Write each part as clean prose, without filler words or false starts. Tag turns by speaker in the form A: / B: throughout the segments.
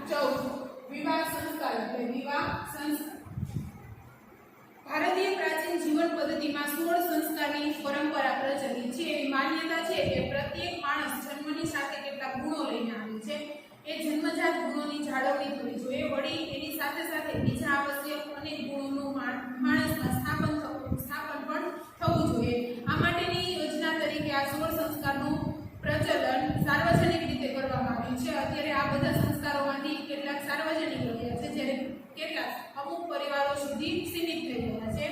A: 14 વિવાહ સંસ્કાર એટલે વિવાહ સંસ્કાર। ભારતીય પ્રાચીન જીવન પદ્ધતિમાં 16 સંસ્કારની પરંપરા પ્રચલિત છે। એવી માન્યતા છે કે પ્રત્યેક માણસ જન્મની સાથે કેટલાક ગુણો લઈને આવે છે। એ જન્મજાત ગુણોની જાળવણી થવી જોઈએ, વળી એની સાથે સાથે બીજા આવશ્યક અનેક ગુણોનું માણસમાં સ્થાપન પણ થવું જોઈએ। આ માટેની યોજના તરીકે આ 16 સંસ્કારનું પ્રચલન સાર્વજનિક રીતે કરવામાં આવ્યું છે। અત્યારે આ બધા સંસ્કારોમાંથી કેટલાક સાર્વજનિક રહ્યા છે, જ્યારે કેટલાક અમુક પરિવારો સુધી સીમિત થઈ ગયા છે।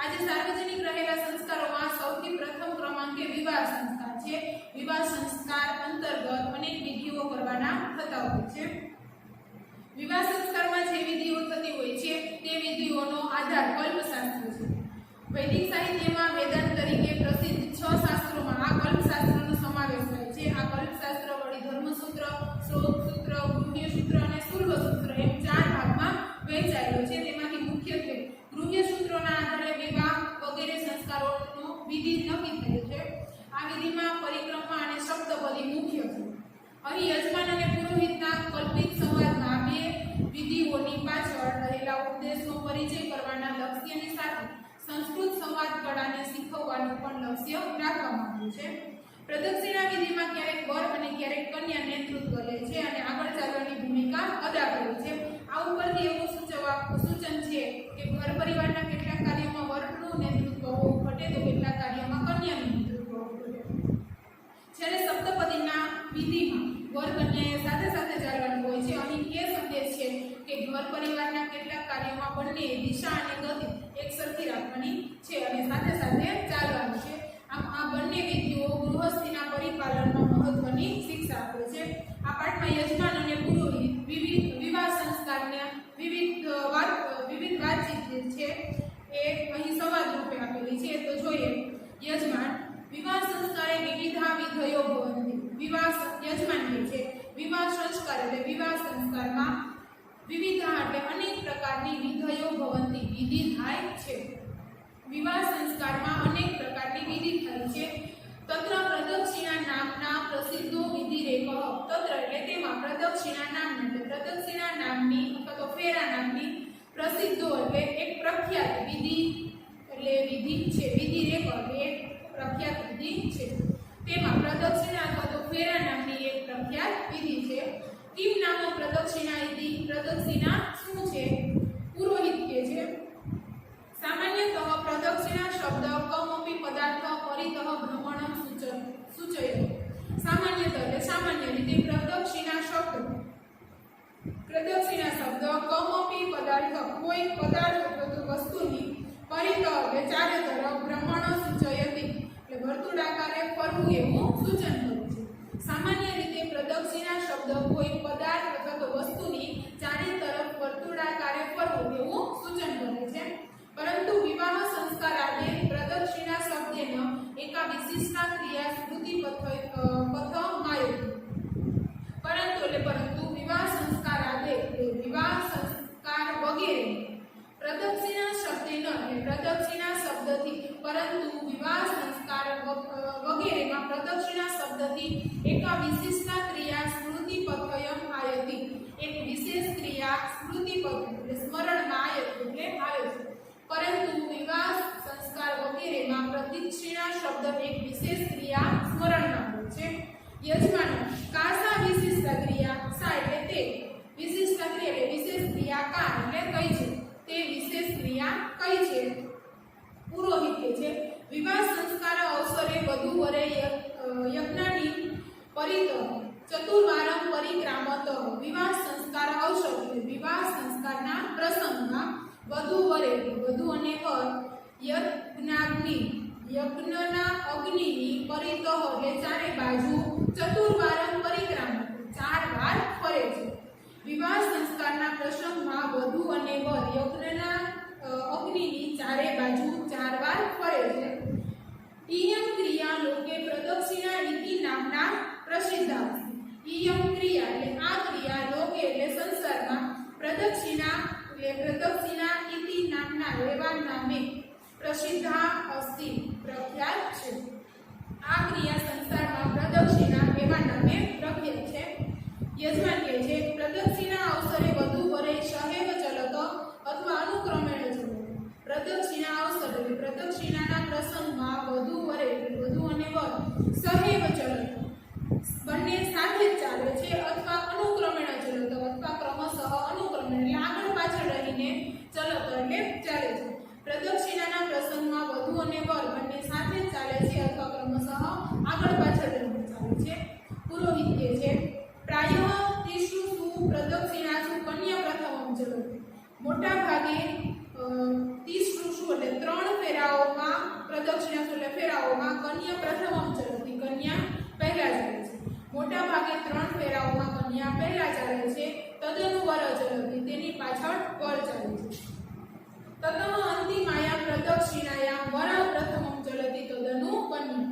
A: આજે સાર્વજનિક રહેલા સંસ્કારોમાં સૌથી પ્રથમ ક્રમાંકે વિવાહ સંસ્કાર છે। વિવાહ સંસ્કાર અંતર્ગત અનેક વિધિઓ કરવાના થતા હોય છે। વિવાહ સંસ્કારમાં જે વિધિઓ થતી હોય છે તે વિધિઓનો આધાર કલ્પશાસ્ત્ર છે। વૈદિક સાહિત્યમાં વેદાંત તરીકે પ્રસિદ્ધ 6 શાસ્ત્રોમાં આ કલ્પશાસ્ત્રનો સમાવેશ થાય છે। આ કલ્પશાસ્ત્ર વળી ધર્મસૂત્ર, શ્લોકસૂત્ર, ગૃહ્યસૂત્ર અને શુલ્બસૂત્ર એમ 4 ભાગમાં વહેંચાયેલો છે। તેમાંથી મુખ્યત્વે ગૃહ્યસૂત્રોના આધારે વિવાહ વગેરે સંસ્કારોનો વિધિ નક્કી થાય છે। આ વિધિમાં પરિક્રમા અને સપ્તપદી મુખ્ય છે। અહીં યજમાન અને પુરોહિતના કલ્પિત સંવાદમાં બે વિધિઓની પાછળ રહેલા ઉદ્દેશનો પરિચય કરવાના લક્ષ્યની સાથે સંસ્કૃત સંવાદ કળાને શીખવવાનું પણ લક્ષ્ય રાખવામાં આવ્યું છે। પ્રદક્ષિણા વિધિમાં ક્યારેક વર અને ક્યારેક કન્યા નેતૃત્વ લે છે અને આગળ ચાલવાની ભૂમિકા અદા કરે છે। આ ઉપરથી એવું સૂચન છે કે ઘર પરિવારના કેટલાક કાર્યોમાં વરનું નેતૃત્વ હોવું ઘટે તો કેટલાક કાર્યોમાં કન્યાનું નેતૃત્વ હોવું ઘટે। જ્યારે સપ્તપદીના વિધિમાં વર કન્યાએ સાથે સાથે ચાલવાનું હોય છે। અહીં એ સંદેશ છે કે ઘર પરિવારના કેટલાક કાર્યોમાં બંને દિશા અને ગતિ એકસરખી રાખવાની છે અને સાથે સાથે ચાલવાનું છે। આમ આ બંને વિધિઓ ગૃહસ્થીના પરિપાલનમાં મહત્વની શિક્ષા આપે છે। આ પાઠમાં યજમાન અને પુરોહિત વિવાહ સંસ્કારના વિવિધ વાતચીત છે એ અહીં સંવાદ રૂપે આપેલી છે। તો જોઈએ, યજમાન વિવાહ સંસ્કારે વિવિધા વિધયો ભવન્તિ। યજમાન કહે છે વિવાહ સંસ્કાર એટલે વિવાહ સંસ્કારમાં વિવિધા એટલે અનેક પ્રકારની વિધયો ભવન્તિ વિધિ થાય છે। વિવાહ સંસ્કારમાં અનેક પ્રકારની વિધિ થાય છે। તત્ર પ્રદક્ષિણા નામના પ્રસિદ્ધો વિધિરેકઃ। તત્ર એટલે તેમાં પ્રદક્ષિણા નામના એટલે પ્રદક્ષિણા નામની અથવા તો ફેરા નામની પ્રસિદ્ધો એટલે એક પ્રખ્યાત વિધિ એટલે વિધિ છે। વિધિરેક એટલે એક પ્રખ્યાત વિધિ છે। તેમાં પ્રદક્ષિણા અથવા તો ફેરા નામની એક પ્રખ્યાત વિધિ છે। કિમ નામ પ્રદક્ષિણા ઇતિ। પ્રદક્ષિણા શું છે? પુરોહિત કહે છે સામાન્યતઃ પ્રદક્ષિણા શબ્દ કમપી પદાર્થ પરિતઃ ભ્રમણમ સૂચયતિ। સામાન્યતઃ એટલે સામાન્ય રીતે પ્રદક્ષિણા શબ્દ કમપી પદાર્થ કોઈ પદાર્થ અથવા તો વસ્તુની પરિતઃ એટલે ચારે તરફ ભ્રમણ સૂચયતિ એટલે વર્તુળાકારે ફરવું એવું સૂચન કરે છે। સામાન્ય રીતે પ્રદક્ષિણા શબ્દ કોઈ પદાર્થ અથવા તો વસ્તુની ચારે તરફ વર્તુળાકારે ફરવું એવું સૂચન કરે છે। પરંતુ વિવાહ સંસ્કારાદે પ્રદક્ષિણા શબ્દેન એકા વિશિષ્ટા ક્રિયા સ્મૃતિ પથમાયતિ। પરંતુ વિવાહ સંસ્કારાદે વિવાહ સંસ્કાર વગેરે પ્રદક્ષિણા શબ્દેન એટલે પ્રદક્ષિણા શબ્દથી પરંતુ વિવાહ સંસ્કાર વગેરેમાં પ્રદક્ષિણા શબ્દથી એકા વિશિષ્ટા ક્રિયા સ્મૃતિ પથયમ આયતિ। એક વિશેષ ક્રિયા સ્મૃતિ પથ એટલે સ્મરણમાં આયતિ એટલે આવે છે। પરંતુ વિવાહ સંસ્કાર વગેરેમાં પ્રદક્ષિણા શબ્દ એક વિશેષ ક્રિયા સ્મરણમાં હોય છે। યજમાન કાસા વિશિષ્ટ ક્રિયા સા એટલે તે વિશિષ્ટ ક્રિયા એટલે વિશેષ ક્રિયા કા એટલે કઈ છે તે વિશેષ ક્રિયા કઈ છે? પુરોહિત કહે છે વિવાહ સંસ્કાર અવસરે વધુ વરે યજ્ઞાની પરિતઃ ચતુર્વારમ પરિક્રામત। વિવાહ સંસ્કાર અવસર એટલે વિવાહ સંસ્કારના પ્રસંગમાં વધુ વરે વધુ અને વર યજ્ઞના અગ્નિની પરિતઃ એટલે ચારે બાજુ ચતુર્વારમ પરિક્રામત 4 વાર ફરે છે। વિવાહ સંસ્કારના પ્રસંગમાં વધુ અને વર યજ્ઞના અગ્નિની ચારે બાજુ 4 વાર ફરે છે। ઇયમ ક્રિયા લોકે પ્રદક્ષિણા ઇતિ નામના પ્રસિદ્ધા। ઇયમ ક્રિયા એટલે આ ક્રિયા લોકે એટલે સંસારમાં પ્રદક્ષિણા ઇતિ નામના એવા નામે પ્રસિદ્ધા અસ્તિ પ્રખ્યાત છે। આ ક્રિયા સંસારમાં પ્રદક્ષિણા એવા નામે પ્રખ્યાત છે। યજમાન કહે છે પ્રદક્ષિણા અવસરે વધુ વરે સહેવ ચલત અથવા અનુક્રમેણ ચલત. પ્રદક્ષિણા અવસરે પ્રદક્ષિણાના પ્રસંગમાં વધુ વરે વધુ અને વર સહેવ ચલત બંને સાથે જ ચાલે છે અથવા અનુક્રમેણ ચલત અથવા ક્રમશઃ અનુક્રમેણ એટલે આગળ પાછળ રહીને ચલત એટલે ચાલે છે. પ્રદક્ષિણાના પ્રસંગમાં વધુ અને વર બંને સાથે જ ચાલે છે અથવા ક્રમશઃ આગળ પાછળ રહીને ચાલે છે. પુરોહિત કહે છે પ્રાયઃ તિસૃષુ પ્રદક્ષિણાસુ કન્યા પ્રથમમ ચલતિ. મોટા ભાગે તિસૃષુ એટલે 3 ફેરાઓમાં પ્રદક્ષિણાસુ એટલે ફેરાઓમાં કન્યા પ્રથમમ ચલતિ કન્યા પહેલા ચાલે છે. મોટા ભાગે 3 ફેરાઓમાં કન્યા પહેલા ચાલે છે. તદનુ વર ચલતિ તેની પાછળ વર ચાલે છે. તતઃ અંતિમાયા પ્રદક્ષિણાયા વર પ્રથમમ ચલતિ તદનુ કન્યા.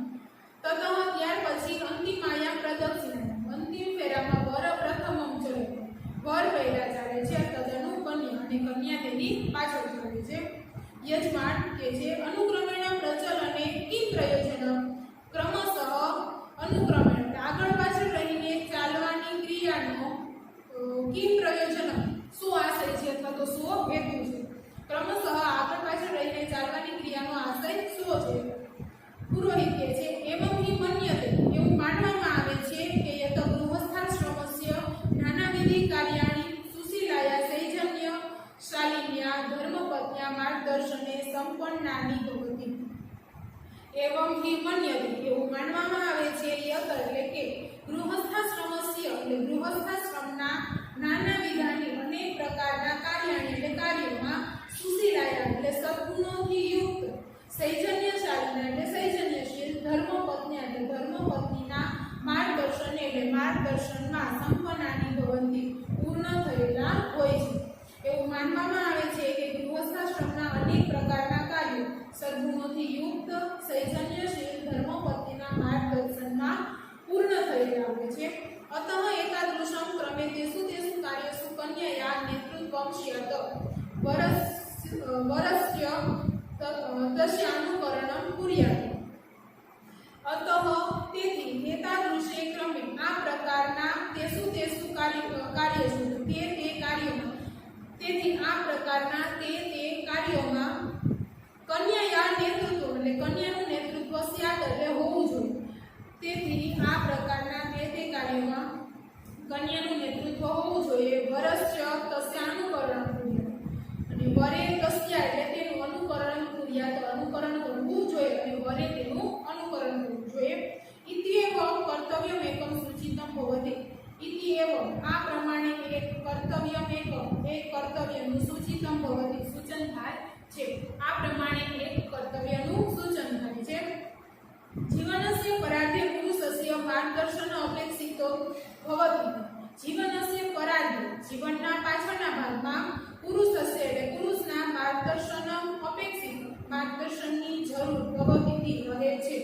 A: તતઃ ત્યાર પછી અંતિમાયા પ્રદક્ષિણાયા અંતિમ ફેરામાં વર પ્રથમમ ચલતિ વર પહેલા ચાલે છે. તદનુ કન્યા અને કન્યા તેની પાછળ ચાલે છે. યજમાન કે છે અનુક્રમેણ પ્રચલને કિમ પ્રયોજન. ક્રમશઃ અનુક્રમેણ આગળ પાછળ રહીને ચાલવાની ક્રિયાનો કિમ પ્રયોજન શું આશય છે અથવા તો શું હેતુ છે. ક્રમશઃ આગળ પાછળ રહીને ચાલવાની ક્રિયાનો આશય શું છે. પુરોહિત કહે છે એવં હિ મન્યતે એવું માનવામાં આવે છે કે યત ગૃહસ્થાશ્રમસ્ય નાનાવિધિ કાર્યાણિ સુશીલાયા સૈજન્ય શાલિન્યા ધર્મપત્ન્યા માર્ગદર્શને સંપન્નાની ભવતિ. એવં હિ મન્યતે એવું માનવામાં આવે છે યત એટલે કે ગૃહસ્થાશ્રમસ્ય એટલે ગૃહસ્થાશ્રમના નાના વિધાની અનેક પ્રકારના કાર્યાણી એટલે કાર્યોમાં સુશીલાયા એટલે સદ્ગુણોથી યુક્ત સૈજન્યશાળીના એટલે સૈજન્યશીલ ધર્મપત્ની એટલે ધર્મપત્નીના માર્ગદર્શન એટલે માર્ગદર્શનમાં સંપન્નાની ભવંતી પૂર્ણ થયેલા હોય છે. એવું માનવામાં આવે છે કે ગૃહસ્થાશ્રમના અનેક પ્રકારના કાર્યો સદ્ગુણોથી યુક્ત સૈજન્યશીલ ધર્મપત્નીના માર્ગદર્શનમાં પૂર્ણ થયેલા હોય છે. અતઃ એકાદૃશમ ક્રમે તેસુ તેસુ કાર્યસુ કન્યયા નેતૃત્વમ સ્યાત વરસ્ય તસ્યાનુકરણમ કુર્યાત. અતઃ તેથી એતાદૃશે ક્રમે આ પ્રકારના તેસુ તેસુ કાર્યસુ તે કાર્યોમાં તેથી આ પ્રકારના તે કાર્યોમાં કન્યાયા નેતૃત્વ એટલે કન્યાનું નેતૃત્વ સ્યાત એટલે હોવું જોઈએ. તેથી આ પ્રકારના તે કાર્યોમાં કન્યાનું નેતૃત્વ હોવું જોઈએ. વરસ્ય તસ્યાનુકરણમ કુર્યાત અને વરે તસ્યા એટલે તેનું અનુકરણ કુર્યાત અનુકરણ કરવું જોઈએ અને વરે તેનું અનુકરણ કરવું જોઈએ. ઇત્યેવ કર્તવ્યમ એકમ સૂચિતમ ભવતિ. ઇત્યેવ આ પ્રમાણે એક કર્તવ્યનું સૂચિતમ ભવતિ સૂચન થાય છે. આ પ્રમાણે એક કર્તવ્યનું સૂચન થાય છે. જીવનસ્ય પરાધ્ય પુરુષસ્ય માર્ગદર્શન અપેક્ષિતો ભવતિ. જીવનસ્ય પરાધ્ય જીવનના પાછળના ભાગમાં પુરુષસ્ય એટલે પુરુષના માર્ગદર્શન અપેક્ષિત માર્ગદર્શનની જરૂર ભવતિથી રહે છે.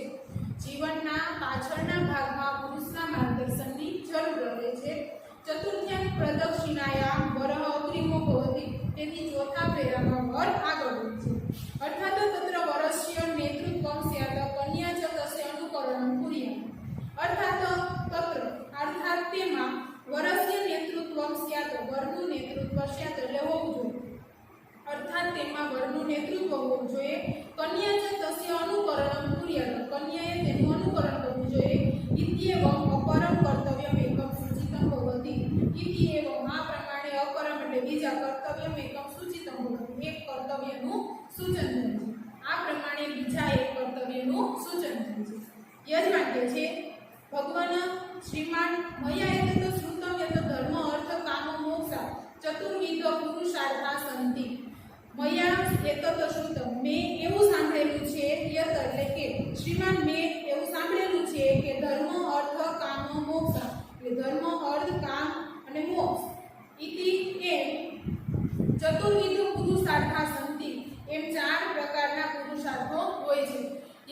A: જીવનના પાછળના ભાગમાં પુરુષના માર્ગદર્શનની જરૂર રહે છે. ચતુર્થ્યામ પ્રદક્ષિણાયામ વરઃ અગ્રિમો ભવતિ. તેથી ચોથા ફેરામાં વર આગળ હોય છે. અર્થાત તત્ર વરસ્ય નેતૃત્વમ સ્યાત કન્યા ચ તસ્ય અનુકરણમ કુર્યાત. અર્થાત તેમાં વરસ્ય નેતૃત્વમ સ્યાત વરનું નેતૃત્વ સ્યાત એટલે હોવું જોઈએ. અર્થાત તેમાં વરનું નેતૃત્વ હોવું જોઈએ. કન્યા ચ તસ્ય અનુકરણમ કુર્યાત કન્યાએ તેનું અનુકરણ કરવું જોઈએ. ઇત્યેવમ અપરમ કર્તવ્યમ એકમ સૂચિતમ ભવતિ. ઇત્યેવમ આ પ્રમાણે અપરમ એટલે બીજા કર્તવ્યમ એકમ સૂચિતમ ભવતિ એક કર્તવ્યનું સૂચન થાય છે. આ પ્રમાણે બીજા એક કર્તવ્યનું સૂચન થાય છે. યજમાન કહે છે ભગવાન શ્રીમાન મયા એતત શ્રુતમ યત ધર્મ અર્થ કામ મોક્ષ ચતુર્વિધ પુરુષાર્થા સંતિ. મયા એતત શ્રુતમ મેં એવું સાંભળેલું છે યત એટલે કે શ્રીમાન મેં એવું સાંભળેલું છે કે ધર્મ અર્થ કામ મોક્ષ એટલે ધર્મ અર્થ કામ અને મોક્ષ ઇતિ એમ ચતુર્વિધ પુરુષાર્થા સંતિ એમ 4 પ્રકારના પુરુષાર્થો હોય છે.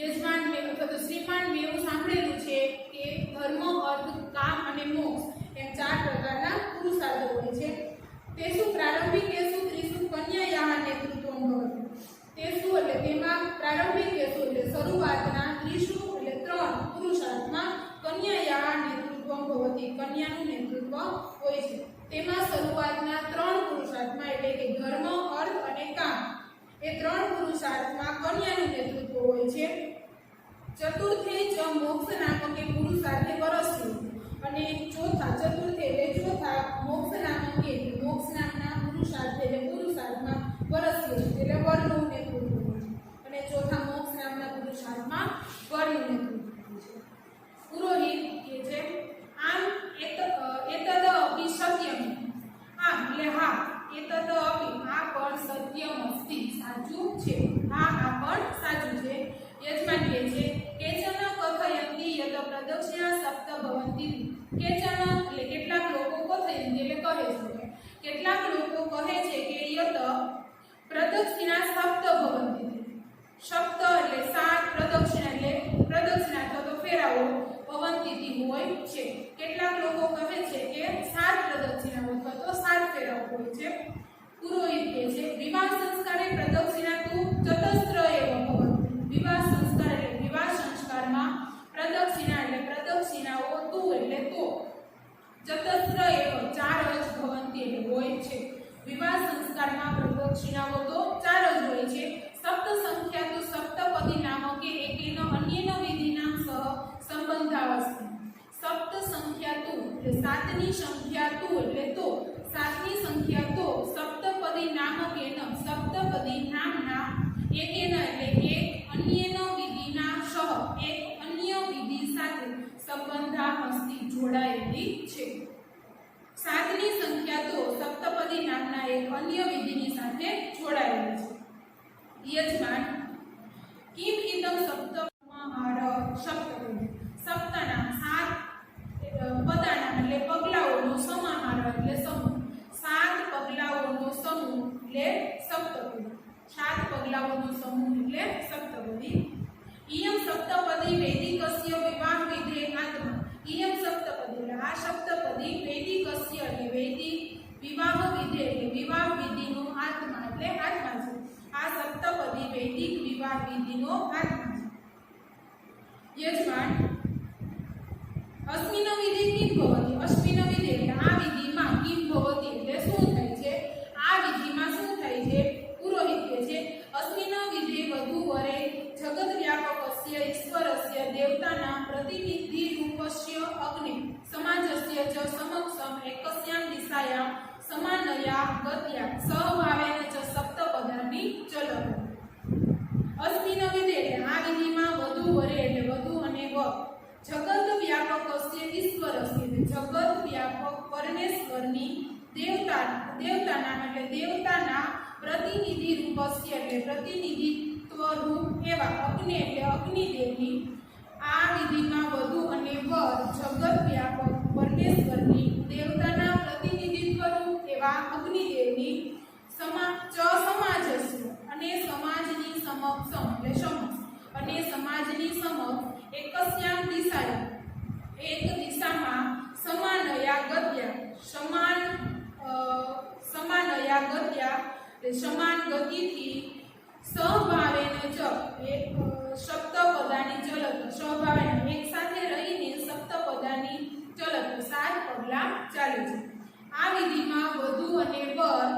A: યજમાન મેં અથવા તો શ્રીમાન મેં એવું સાંભળેલું છે કે ધર્મ અર્થ કામ અને મોક્ષ એમ 4 પ્રકારના પુરુષાર્થો હોય છે. તેસુ પ્રારંભિકેસુ ત્રિસુ કન્યાયાહ નેતૃત્વમ ભવતિ. તેસુ એટલે તેમાં પ્રારંભિકેસુ એટલે શરૂઆતના ત્રિસુ એટલે 3 પુરુષાર્થમાં કન્યાયાહ નેતૃત્વમ ભવતી કન્યાનું નેતૃત્વ હોય છે. તેમાં શરૂઆતના 3 પુરુષાર્થમાં એટલે કે ધર્મ, અર્થ અને કામ એ 3 પુરુષાર્થમાં કન્યાનું નેતૃત્વ હોય છે. ચતુર્થે ચ મોક્ષ નામકે પુરુષાર્થે વરસ્યું અને ચતુર્થે એટલે ચોથા મોક્ષ નામકે મોક્ષ નામના પુરુષાર્થે એટલે પુરુષાર્થમાં વરસ્યું એટલે વરનું નેતૃત્વ હોય છે અને ચોથા મોક્ષ નામના પુરુષાર્થમાં વરનું નેતૃત્વ હોય છે. પુરોહિત કે છે આમ એતદ અપી સત્યમ, આમ એટલે હા, એતદ અપી આ પણ સત્યમ અસ્તિ સાચું છે, આ પણ સાચું છે. યજમાન કહે છે કેચન કથયંતી યત પ્રદક્ષિણા સપ્ત ભવંતી, કેચન એટલે કેટલાક લોકો કથયંતી એટલે કહે છે, કેટલાક લોકો કહે છે કે યત પ્રદક્ષિણા સપ્ત ભવંતી, સપ્ત એટલે 7, પ્રદક્ષિણા એટલે પ્રદક્ષિણા અથવા તો ફેરાઓ ભવંતી હોય છે. કેટલાક લોકો કહે છે કે 7 પ્રદક્ષિણાઓ અથવા તો 7 ફેરાઓ હોય છે. પુરોહિત કહે છે વિવાહ સંસ્કારે પ્રદક્ષિણા તું ચતસ્ત્ર એવ ભવંતી, વિવાહ સંસ્કાર એટલે વિવાહ સંસ્કારમાં પ્રદક્ષિણા એટલે પ્રદક્ષિણાઓ તું એટલે તો, ચતસ્ત્ર એવ 4 જ ભવંતી એટલે હોય છે. વિવાહ સંસ્કારમાં પ્રદક્ષિણાઓ તો 4 જ હોય છે. સપ્ત સંખ્યા તો સપ્તપદી નામકે એકેન અન્યન વિધિનામ સહ સંબંધાવસ્તિ, સપ્ત સંખ્યા તો એટલે 7ની સંખ્યા તો એટલે તો, 7ની સંખ્યા તો સપ્તપદી નામકેન સપ્તપદી નામના એકેન એટલે એક અન્યન વિધિના સહ એક અન્ય વિધિ સાથે સંબંધાવસ્તિ જોડાયેલી છે. 7ની સંખ્યા તો સપ્તપદી નામના એક અન્ય વિધિની સાથે જોડાયેલી છે. યજમાન કિમ ઇદમ સપ્તમહાર સપ્તપદી, સપ્તના 7 પદાના એટલે પગલાઓનો સમાહાર એટલે સમૂહ, 7 પગલાઓનો સમૂહ એટલે સપ્તપદી, 7 પગલાઓનો સમૂહ એટલે સપ્તપદી. ઇયમ સપ્તપદી વૈદિકસ્ય વિવાહ વિધે આત્મા, ઇયમ સપ્તપદી એટલે આ સપ્તપદી વૈદિકસ્ય એટલે વૈદિક, વિવાહ વિધે એટલે વિવાહ વિધિનો આત્મા એટલે આત્મા છે. આ સપ્તપદી વૈદિક વિવાહ વિધિનો આત્મા છે. યજમાન અસ્મિન વિધિ કિમ ભવતિ, અસ્મિન વિધિ એટલે આ વિધિમાં કિમ ભવતિ એટલે શું થાય છે, આ વિધિમાં શું થાય છે. પુરોહિત કહે છે અસ્મિન વિધિ વધુ વરે જગત વ્યાપકસ્ય ઈશ્વરસ્ય દેવતાના પ્રતિનિધિ રૂપસ્ય અગ્નિ સમાજસ્ય ચ સમક્ષમ એકસ્યામ દિશાયામ સમાનયા ગત્યા સહભાવેન ચ સપ્તપદાની ચલન. અસ્મિન વિધિ એટલે આ વિધિમાં વધુ વરે એટલે વધુ અને વ જગત વ્યાપકસ્ય ઈશ્વરસ્ય જગત વ્યાપક પરમેશ્વરની દેવતાના એટલે દેવતાના પ્રતિનિધિ રૂપસ્ય એટલે પ્રતિનિધિત્વ રૂપ એવા અગ્નિ એટલે અગ્નિદેવની આ વિધિમાં વધુ અને વર જગત વ્યાપક પરમેશ્વરની દેવતાના પ્રતિનિધિત્વ રૂપ એવા અગ્નિદેવની સમાજસ્ય અને સમાજની સમક્ષમ એટલે સમક્ષ અને સમાજની સમક્ષ એકસ્યામ દિશાએ એક દિશામાં સમાનયા ગત્યા સમાન ગતિથી સહભાવેન ચ એક સપ્તપદાની ચલત, સહભાવેન એક સાથે રહીને સપ્તપદાની ચલત 7 પગલા ચાલે છે. આ વિધિમાં વધુ અને વર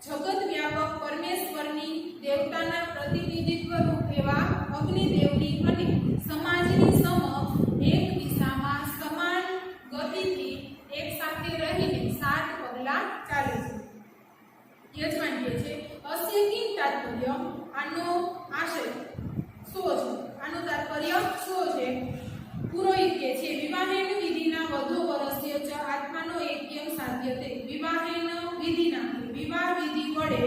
A: જગત વ્યાપક પરમેશ્વરની દેવતાના પ્રતિનિધિત્વ રૂપ એવા અગ્નિદેવની અને સમાજની સમક્ષ એક દિશામાં સમાન ગતિથી એક સાથે રહીને 7 પગલા ચાલે છે. યજમાન કહે છે અસ્ય કિમ તાત્પર્ય, આનો આશય શું છે, આનું તાત્પર્ય શું છે. પુરોહિત કહે છે વિવાહેન વિધિના વધુ વરસ્ય ચ આત્માનો એક્યમ સાધ્યતે, વિવાહેન વિધિના વિવાહ વિધિ વડે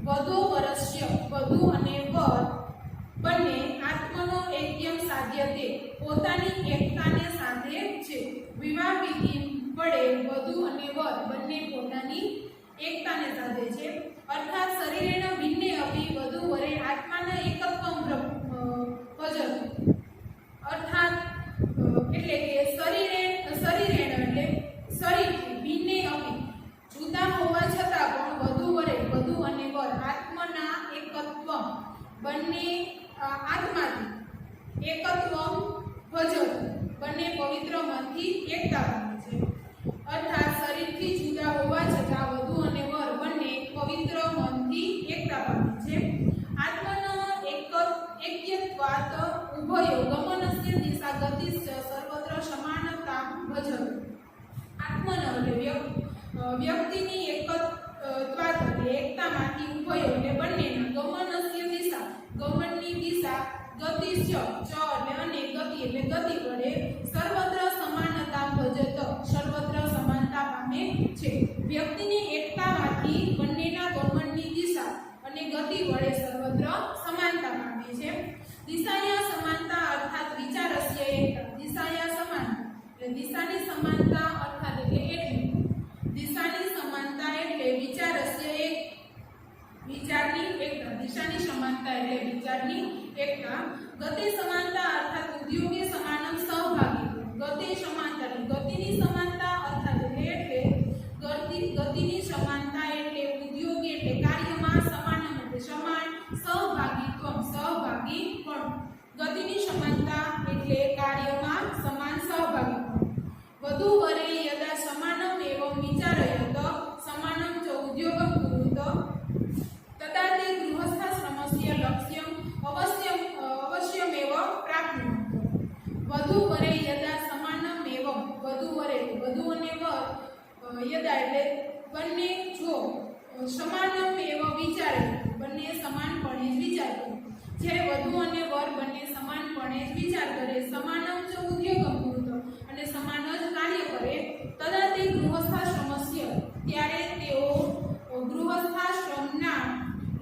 A: વધુ વરસ્ય વધુ અને વર બંને આત્માનો એક્યમ સાધ્યતે પોતાની એકતાને સાધે છે. વિવાહ વિધિ વડે વધુ અને વર બંને પોતાની એકતાને સાધે છે. અર્થાત શરીરેણ ભિન્ને અપી વધુ વરે આત્માના એકત્વમ ભજત, અર્થાત એટલે કે શરીરેણ એટલે શરીરથી ભિન્ને અપી જુદા હોવા છતાં પણ વધુ વરે વધુ અને વર આત્માના એકત્વ બંને આત્માથી એકત્વમ ભજત બંને પવિત્ર મનથી એકતા પામે છે. અર્થાત શરીરથી જુદા હોવા છતાં વધુ અને વર બંને પવિત્ર મનથી એકતા પામે છે. આત્મનો એક્યત્વાત ઉભયો ગમનસ્ય દિશા ગતિશ્ચ સર્વત્ર સમાનતા ભજવે. આત્મનો એટલે વ્યક્તિની એકત્વાત એટલે એકતામાંથી ઉભયો એટલે બંનેના ગમનસ્ય દિશા ગમનની દિશા ગતિશ્ચ ચ એટલે અને ગતિ એટલે ગતિ વડે સર્વત્ર સમાનતા ભજત સર્વત્ર સમાનતા પામે છે. વ્યક્તિની એકતામાંથી બંનેના ગમનની દિશા અને ગતિ વડે સર્વત્ર સમાનતા પામે છે. દિશાયા સમાનતા અર્થાત વિચારસ્ય એકતા. દિશાયા સમાનતા એટલે દિશાની સમાનતા અર્થાત એટલે દિશાની સમાનતા એટલે વિચારસ્ય એક વિચારની એકતા. દિશાની સમાનતા એટલે વિચારની એકતા. ગતિ સમાનતા અર્થાત ઉદ્યોગે સમાનમ સહભાગી. ગતિ સમાનતા એટલે ગતિની સમાનતા અર્થાત એટલે ગતિની સમાનતા એટલે ઉદ્યોગે એટલે કાર્યમાં સમાનમ એટલે સમાન સહભાગીત્વ સહભાગીપણ. ગતિની સમાનતા એટલે કાર્યમાં સમાન સહભાગીત્વ. વધુ વરે યદા સમાનમ એવં વિચારયત સમાનમ ચ ઉદ્યોગમ કુરુત તદા તે ગૃહસ્થાશ્રમસ્ય લક્ષ્યમ અવશ્યમેવ પ્રાપ્નુત. વધુ વરે યદા સમાનમ એવં વધુ વરે વધુ અને વર યદા એટલે બંને જો સમાનમ એવ વિચારે બંને સમાનપણે જ વિચાર કરે. જ્યારે વધુ અને વર બંને સમાનપણે જ વિચાર કરે સમાનમ ચ ઉદ્યોગમ કુરુત અને સમાન જ કાર્ય કરે તદા તે ગૃહસ્થાશ્રમસ્ય ત્યારે તેઓ ગૃહસ્થાશ્રમના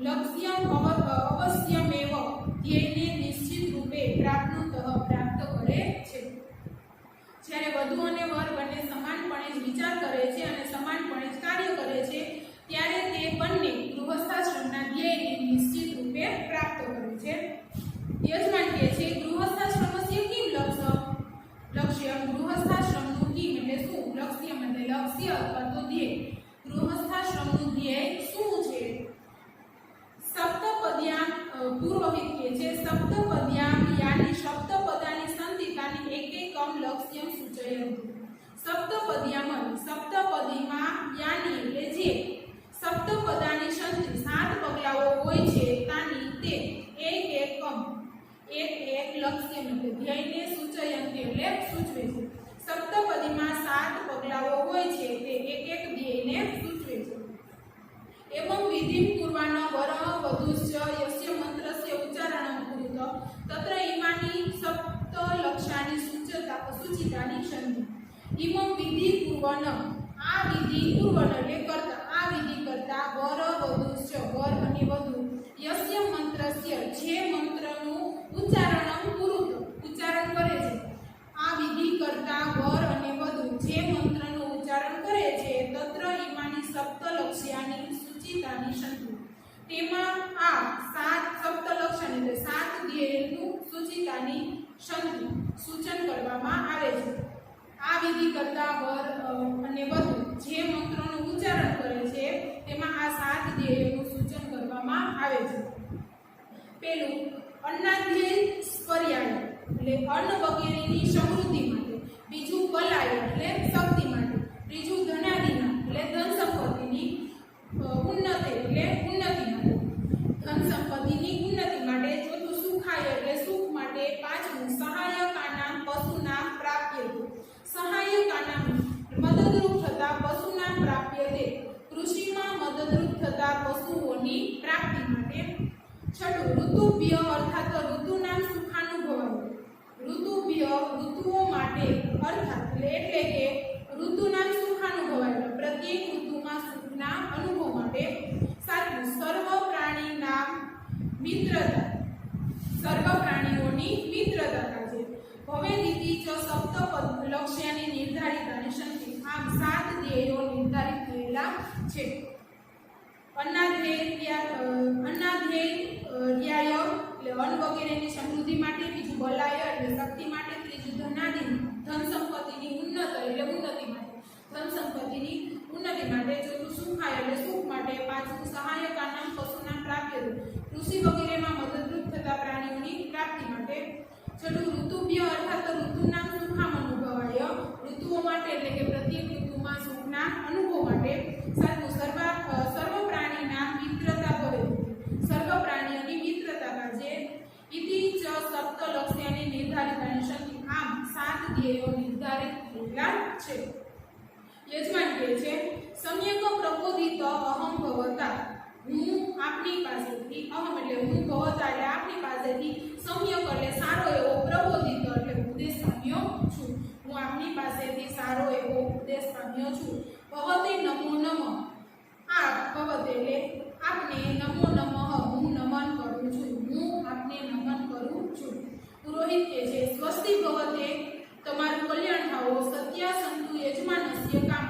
A: લક્ષ્યમ અવશ્યમેવ ધ્યેયને નિશ્ચિત રૂપે પ્રાપ્ત કરે છે. જ્યારે વધુ અને વર બંને સમાનપણે જ વિચાર કરે છે અને સમાનપણે જ કાર્ય કરે છે ત્યારે તે બંને ગૃહસ્થાશ્રમના ધ્યેયને નિશ્ચિત રૂપે પ્રાપ્ત કરે છે. યજમાન કહે છે ગૃહસ્થાશ્રમસ્ય કિમ લક્ષ્યમ ગૃહસ્થાશ્રમનું કિમ એટલે શું લક્ષ્યમ એટલે લક્ષ્ય અથવા તો ધ્યેય. ગૃહસ્થાશ્રમનું ધ્યેય શું છે? સપ્તપદ્યામ પૂર્વવિદ કહે છે સપ્તપદ્યામ યાની સપ્તપદાની સંતિતાની એકૈકમ લક્ષ્યમ સૂચયન્તિ. સપ્તપદ્યામ સપ્તપદીમાં યાની એટલે જે સપ્તપદાની સંતિ 7 પગલાઓ હોય છે તાની તે એકૈકમ એક લક્ષ્ય એટલે ધ્યેયને સૂચયન્તિ એટલે સૂચવે છે. સપ્તપદીમાં 7 પગલાઓ હોય છે તે એક ધ્યેયને સૂચવે છે. એવં વિધિ પૂર્વાનો વરહ વધુશ્ચ યસ્ય મંત્રસ્ય ઉચ્ચારણં કુરુત તત્ર ઇમાની સપ્ત લક્ષાની સૂચિતાની સંતિ. ઇમં વિધિ પૂર્વન આ વિધિ પૂર્વન એટલે કરતા આ વિધિ કરતા વર વધુશ્ચ વર અને વધુ યસ્ય મંત્રસ્ય જે મંત્રનું ઉચ્ચારણ કુરુત ઉચ્ચારણ કરે છે. આ વિધિ કરતા વર અને વધુ જે મંત્રનું ઉચ્ચારણ કરે છે તત્ર ઇમાની સપ્ત લક્ષ્યાની સૂચિતાની સંતિ. તેમાં આ 7 સપ્તલક્ષણ એટલે 7 ધ્યેયનું સૂચિતાની સંતિ સૂચન કરવામાં આવે છે. આ વિધિ કરતા વર અને વધુ જે મંત્રોનું ઉચ્ચારણ કરે છે તેમાં આ 7 ધ્યેયોનું સૂચન કરવામાં આવે છે. પેલું અન્નાધ્યેય સ્પર્યાય એટલે અન્ન વગેરેની સમૃદ્ધિ માટે. બીજું બલાય એટલે શક્તિ માટે. ત્રીજું ધનાદિના એટલે ધન સંપત્તિની ઉન્નતિ એટલે ઉન્નતિ માટે ધન સંપત્તિની ઉન્નતિ માટે. ચોથું સુખાય એટલે સુખ માટે. પાંચમું સહાયકાનામ પશુનામ પ્રાપ્ય સહાયકાનામ મદદરૂપ થતા પશુનામ પ્રાપ્ય તે કૃષિમાં મદદરૂપ થતા પશુઓની પ્રાપ્તિ માટે. છઠ્ઠું ઋતુભ્ય અર્થાત ઋતુનામ સુખાનુભવાય. ઋતુભ્ય ઋતુઓ માટે અર્થાત એટલે કે ઋતુનામ સુખાનુભવાય પ્રત્યેક ઋતુમાં સુખના અનુભવ માટે. સાતમું સર્વ પ્રાણી નામ મિત્રતા સર્વ પ્રાણીઓની મિત્રતા છે. ભવેદિતિ ચ સપ્તપદ લક્ષ્યાની નિર્ધારિતાની સંતિ. આમ 7 ધ્યેયો નિર્ધારિત થયેલા છે. અન્નાધ્યેય એટલે અન્ન વગેરેની સમૃદ્ધિ માટે. બીજું બલાય એટલે શક્તિ માટે. ત્રીજું ધનાદિ ધન સંપત્તિની ઉન્નતિ માટે ધન સંપત્તિની ઉન્નતિ માટે. ચોથું સુખાય એટલે સુખ માટે. પાંચમું સહાયકાનામ પશુનામ પ્રાપ્ય કૃષિ વગેરેમાં મદદરૂપ થતા પ્રાણીઓની પ્રાપ્તિ માટે. છઠ્ઠું ઋતુભ્ય અર્થાત ઋતુનામ સુખા માટે એટલે કે પ્રત્યેક ઋતુમાં સુખના અનુભવ માટે. સાતમું, સર્વ પ્રાણીના મિત્રતા ભરે. સર્વ પ્રાણીઓની મિત્રતા કાજે. ઇતિ ચ સપ્ત લક્ષ્યાની નિર્ધારિતાની શક્તિ. આમ 7 ધ્યેયો નિર્ધારિત થયેલા છે. યજમાન કહે છે સમ્યક પ્રબોધિત અહમ ભવતા. હું આપની પાસેથી, અહમ એટલે હું, ભવતા એટલે આપની પાસેથી, સમ્યક એટલે સારો એવો, પ્રબોધિત એટલે ઉપદેશ પામ્યો છું. હું આપની પાસેથી સારો એવો ઉપદેશ પામ્યો છું. ભવતે નમો નમઃ. આપ, ભવતે એટલે આપને, નમો નમઃ હું નમન કરું છું. હું આપને નમન કરું છું. પુરોહિત કહે છે સ્વસ્તિ ભવતે, તમારું કલ્યાણ થાઓ. સત્યા સંતુ યજમાનસ્ય કામ.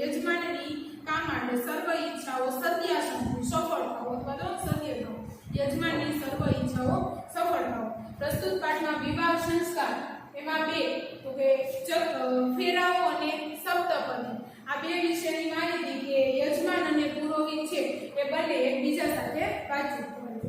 A: યજમાનની કામ માટે સર્વ ઈચ્છાઓ સત્યા સંતુ, સફળ થાઓ અથવા તો સત્ય થાઓ. યજમાનની સર્વ ઈચ્છાઓ સફળ થાઓ. પ્રસ્તુત પાઠમાં વિવાહ સંસ્કાર એમાં 2 તો કે ફેરાઓ અને સપ્તપદી આ 2 વિશેની માહિતી કે યજમાન અને પુરોહિત છે એ બંને એકબીજા સાથે વાતચીત કરે છે.